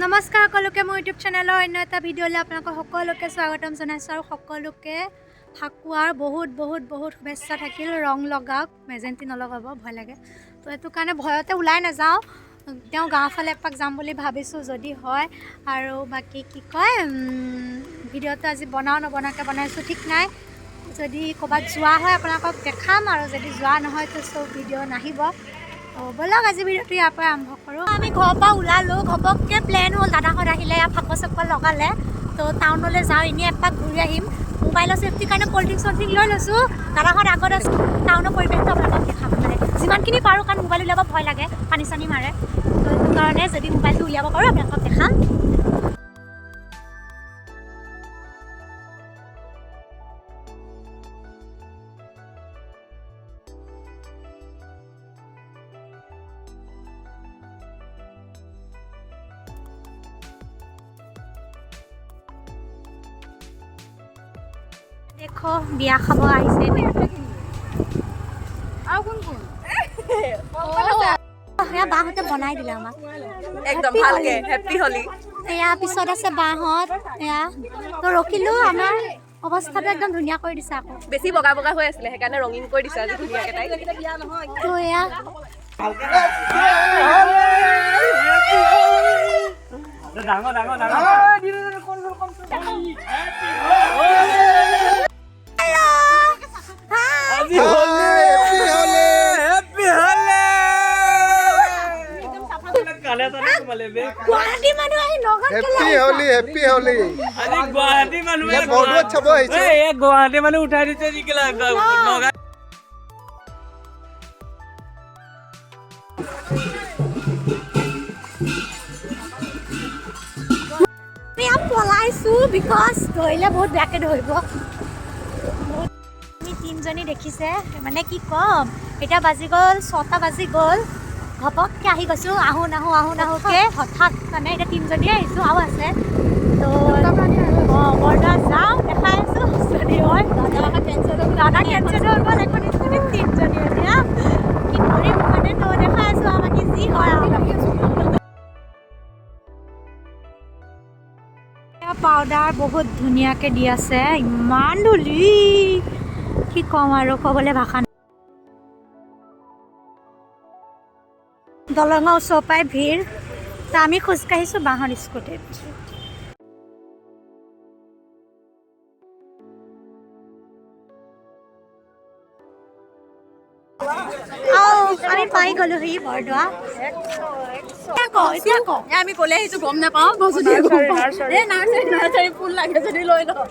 নমস্কাৰ সকলোকে মোৰ ইউটিউব চেনেলৰ অন্য এটা ভিডিঅ'লৈ আপোনালোকক সকলোকে স্বাগতম জনাইছোঁ আৰু সকলোকে ফাকুৱাৰ বহুত বহুত বহুত শুভেচ্ছা থাকিল। ৰং লগাওক, মেজেণ্টি নলগাব, ভয় লাগে। তো সেইটো কাৰণে ভয়তে ওলাই নাযাওঁ, তেওঁ গাঁৱৰ ফালে এপাক যাম বুলি ভাবিছোঁ যদি হয়। আৰু বাকী কি কয়, ভিডিঅ'টো আজি বনাওঁ নবনাকৈ বনাইছোঁ ঠিক নাই। যদি ক'ৰবাত যোৱা হয় আপোনালোকক দেখাম, আৰু যদি যোৱা নহয় তো চব ভিডিঅ' নাহিব। ব'লক আজি ভিডিঅ'টো ইয়াৰ পৰা আৰম্ভ কৰোঁ। আমি ঘৰৰ পৰা ওলালোঁ, ঘপককৈ প্লেন হ'ল, দাদাহঁত আহিলে, ইয়াত ফাকুৱা লগালে। তো টাউনলৈ যাওঁ, এনেই এপাক ঘূৰি আহিম। মোবাইলৰ ছেফটিৰ কাৰণে ক'ল্ড ড্ৰিংক লৈ লৈছোঁ। দাদাহঁত আগত আছোঁ, টাউনৰ পৰিৱেশটো আপোনালোকক দেখাম মানে যিমানখিনি পাৰোঁ, কাৰণ মোবাইল উলিয়াব ভয় লাগে, পানী চানী মাৰে। তো সেইটো কাৰণে যদি মোবাইলটো উলিয়াব পাৰোঁ আপোনালোকক দেখাম। দেখো বিয়া খাব আহিছে এয়া বাহঁতে বনাই দিলে আমাক একদম ভালকে হেপী হলি। এয়া পিছত আছে বাহঁত, এয়া তো ৰখিলোঁ। আমাৰ অৱস্থাটো একদম ধুনীয়া কৰি দিছে। আকৌ বেছি বগা বগা হৈ আছিলে, সেইকাৰণে ৰঙীন কৰি দিছে আজি ধুনীয়াকে তাই। তো এয়া ডাঙৰ ডাঙৰ ডাঙৰ গুৱাহাটী মানুহ আহি নগদ হেপী হলি গুৱাহাটী মানুহে বৰদোৱাত চাব আহিছে। গুৱাহাটী মানুহ উঠাই দিছে পলাইছোঁ বিকজ ধৰিলে বহুত বেয়াকৈ ধৰিব। আমি তিনিজনী দেখিছে, মানে কি ক'ম, এতিয়া বাজি গ'ল 6টা বাজি গ'ল। ঘপককৈ আহি গৈছোঁ, আহোঁকে হঠাৎ মানে এতিয়া তিনিজনী আহিছোঁ, আৰু আছে। তো বৰদোৱা যাওঁ, দেখাই আছোঁ যদি হয়। দাদা কেঞ্চেল হৈ গ'ল, এখন স্কুটিত তিনিজনী এতিয়া কি কৰিম মানে। তো দেখাই আছোঁ আৰু বাকী যি হয় আৰু। পাউডাৰ বহুত ধুনীয়াকৈ দি আছে, ইমান ধূলি কি ক'ম আৰু, ক'বলৈ ভাষা নাই। দলঙৰ ওচৰৰ পৰাই ভিৰ। তা আমি খোজকাঢ়িছোঁ বাহঁত স্কুটিত। আমি পাই গ'লো সি বৰদোৱা। আমি ক'লে আহিছো গম নাপাওঁ, নাৰ্চাৰী ফুল লাগে যদি লৈ লওঁ।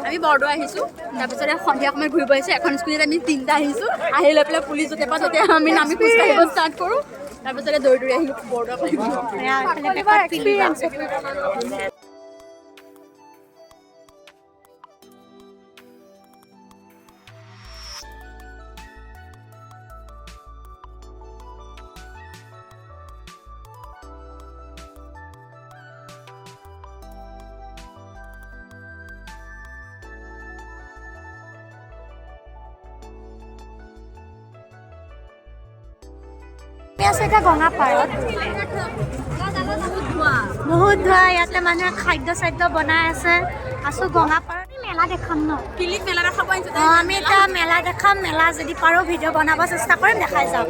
আমি বৰদোৱা আহিছোঁ, তাৰপিছতে সন্ধিয়া সময়ত ঘূৰিব আহিছোঁ। এখন স্কুটিত আমি 3টা আহিছোঁ, আহি লৈ পেলাই পুলিচ য'তে পাওঁ ত'তে আমি নামি খোজকাঢ়িব ষ্টাৰ্ট কৰোঁ। তাৰপিছতে দৌৰি আহিলোঁ বৰদোৱা পাই। আছে এতিয়া গঙাপাৰত, বহুত ধোৱা। ইয়াতে মানুহে খাদ্য বনাই আছে। আছোঁ গঙাপাৰত, মেলা দেখাম ন, কিলিক মেলা দেখাব আহিছোঁ। আমি এতিয়া মেলা দেখাম। মেলা যদি পাৰোঁ ভিডিঅ' বনাব চেষ্টা কৰিম, দেখাই যাম।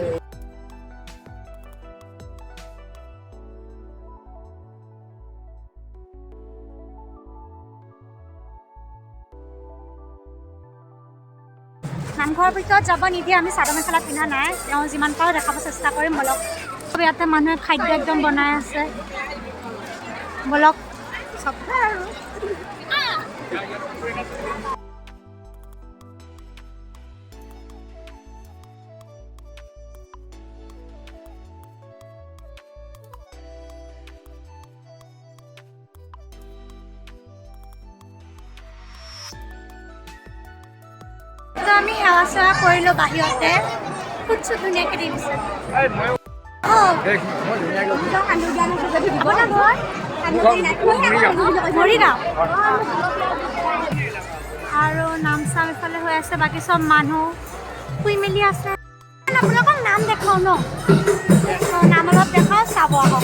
নামঘৰৰ ভিতৰত যাব নিদিয়ে, আমি চাদৰ মেখেলা পিন্ধা নাই। তেওঁ যিমান পাৰোঁ দেখাব চেষ্টা কৰিম। ব'লক, ইয়াতে মানুহে খাদ্য একদম বনাই আছে, ব'লক চব আৰু। আমি সেৱা চেৱা কৰিলোঁ বাহিৰতে, ফুট ধুনীয়াকৈ দি দিছে। মৰিগাঁও আৰু নামচাম ইফালে হৈ আছে। বাকী চব মানুহ শুই মেলি আছে। আপোনালোকক নাম দেখাওঁ ন, নাম অলপ দেখাওঁ, চাব আহক।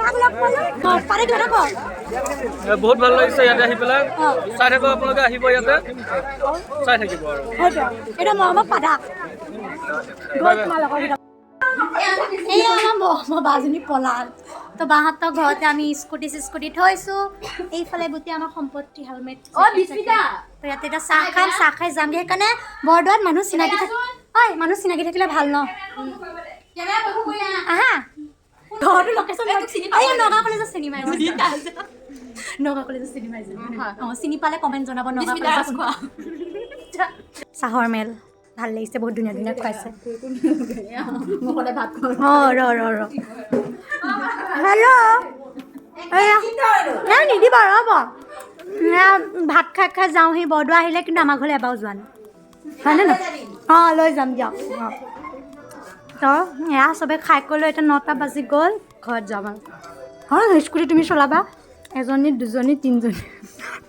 কাক লগ পালোঁ পাৰে কিবা এটা কওক বহুত ভাল লাগিছে ইয়াতে আহি পেলাই চাই থাকক আপোনালোকে আহিব ইয়াতে চাই থাকিব আৰু এটা মৰমৰ পাদা গ'ল তোমাৰ লগৰ কেইটা এই আমাৰ বাজনী পলাল তো বাহঁতৰ ঘৰতে আমি স্কুটি থৈছোঁ এইফালে গোটেই আমাৰ সম্পত্তি হেলমেট অ বিস্মিতা তো ইয়াতে এতিয়া চাহ খাই যামগৈ সেইকাৰণে বৰদোৱাত মানুহ চিনাকি মানুহ চিনাকি থাকিলে ভাল ন কেমেৰা বহি বহি আহা ঘৰটো লোকেশ্যন এই নগাঁও কলেজত চিনি মাৰিছে নগাঁও কলেজত চিনি মাৰিছে অঁ চিনি পালে কমেণ্ট জনাব নগাঁও কলেজত খোৱা চাহৰ মেল ভাল লাগিছে বহুত ধুনীয়া ধুনীয়া খুৱাইছে মই সদায় ভাত খাওঁ অঁ ৰ হেল্ল' এই নিদিবা ৰ'ব ভাত খাই যাওঁ সেই বৰদোৱা আহিলে কিন্তু আমাৰ ঘৰলৈ এবাৰো যোৱা নাই হয়নে নহয় অঁ লৈ যাম দিয়ক অঁ তো এয়া চবে খাই কৰি লৈ এতিয়া 9টা বাজি গ'ল ঘৰত যাম আৰু হয় স্কুটি তুমি চলাবা এজনী দুজনী তিনিজনী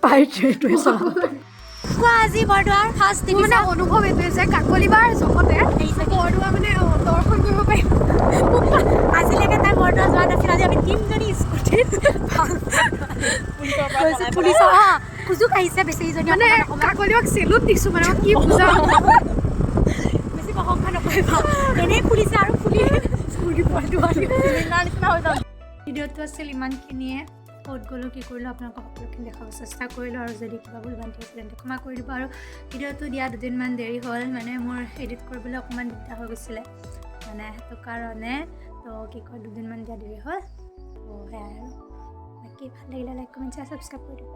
পাৰিছোঁ এইটোৱে চলাবা কোৱা আজি বৰদোৱাৰ ফাৰ্ষ্ট দেখিছে অনুভৱ এইটোৱে যে কাকলিবাৰ জগতে বৰদোৱা মানে দৰ্শন কৰিব পাৰিম আজিলৈকে তাই বৰদোৱা যোৱা নাছিল আজি আমি তিনিজনী স্কুটিত পুলিচৰ অঁ সুযোগ আহিছে বেছিকেইজনী মানে কাকলিবাক চেলুট দিছোঁ মানে মই কি বুজাওঁ বেছি প্ৰশংসা নকৰিবা এনেই ফুলিছে আৰু ফুলি নিচিনা হৈ যাম ভিডিঅ'টো আছিল ইমানখিনিয়ে ক'ত গ'লোঁ কি কৰিলোঁ আপোনালোকক সকলোখিনি দেখাব চেষ্টা কৰিলোঁ আৰু যদি কিবা ভুল ভ্ৰান্তি আছিল তেন্তে ক্ষমা কৰি দিব আৰু ভিডিঅ'টো দিয়া দুদিনমান দেৰি হ'ল মানে মোৰ এডিট কৰিবলৈ অকণমান দিগদাৰ হৈ গৈছিলে মানে সেইটো কাৰণে তো কি কয় দুদিনমান দিয়া দেৰি হ'ল তো সেয়াই আৰু বাকী ভাল লাগিলে লাইক কমেণ্ট শ্বেয়াৰ ছাবস্ক্ৰাইব কৰি দিব